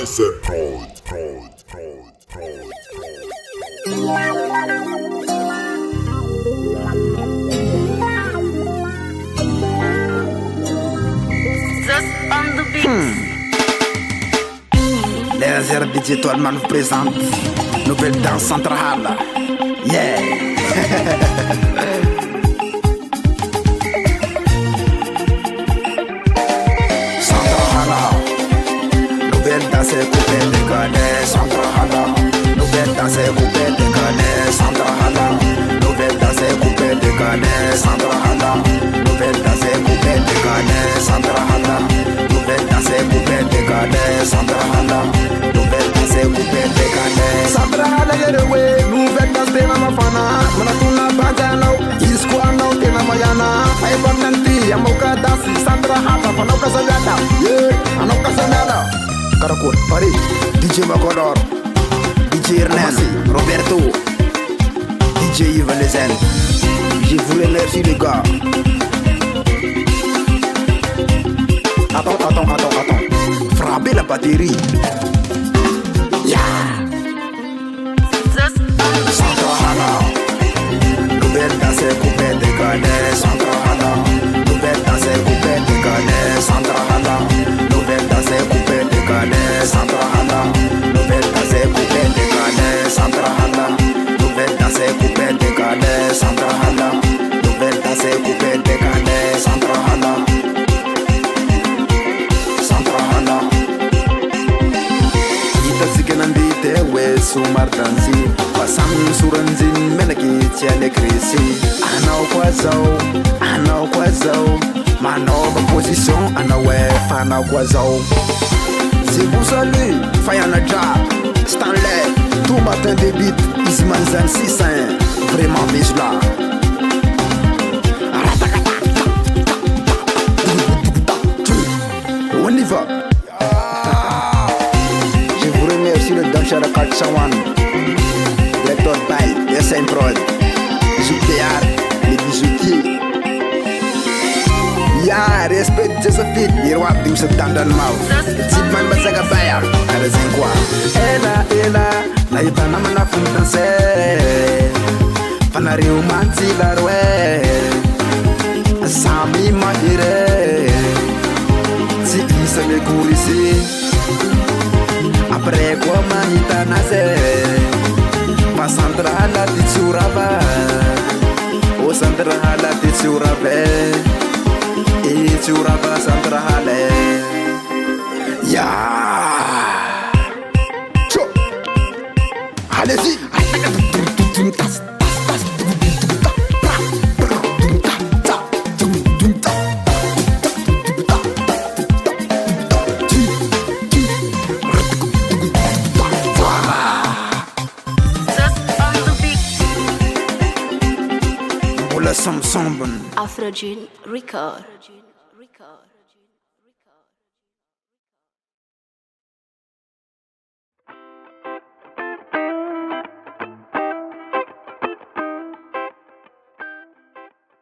Les airs DJ Etoile man vous présente Nouvelle danse entre Hala. Yeah. Nouvelle danse coupée décalée, Centre Hala. Nouvelle danse coupée décalée, Centre Hala. Nouvelle danse coupée décalée, Centre Hala. Nouvelle danse coupée décalée, Centre Hala. Nouvelle danse coupée décalée, Centre Hala. Nouvelle danse coupée décalée, Centre Hala. Yerewe, nouvelle danse tena mafana, mana tuna bajalo, iskuano tena mayana. Ay bananti, amoka dansi, Centre Hala, fanoka sagada, yeah, anoka sagada. Karakul, Paris, DJ Makodor, DJ Ernest, Roberto, DJ Yves Lezen. Je vous remercie les gars. Attends. Frappez la batterie. Yeah. Centre Hala. Nouvelle danse coupée décalée, Centre Hala. Nouvelle danse coupée décalée, Centre Hala. Nouvelle danse coupée décalée, Centre Hala. Nouvelle danse coupée décalée, Centre Hala. Nouvelle danse coupée décalée, Centre Hala. Nouvelle danse coupée décalée, Centre Hala. Centre Hala. Kita sikenandite we sumartansi, pasam suranzin menaki tiale krisi. Ana kwazao, mano position ana we fana kwazao. Si vous saluez, Fayana Jab, Stanley, tout matin des beats, Isman Zan 600, vraiment Misla. On y va. Je vous remercie le danseur 401, Lector Bay, SM Prod, Zoukéar, les bijoutiers. Ya, respect Josephine, miroir dim se dandan mau. Zidman basaga baya, ada zengwa. Ela, na yutana mana fundanse. Fanari umanzi larwe. Sami mahire. Si isa me kurisi. Après quoi mahita nase. Pasantra hala titsurava. O santra hala titsurave. Et tu rabas Centre Hala. Ya. Cho. Allez-y. Pour le Samsung. Afrogen Record.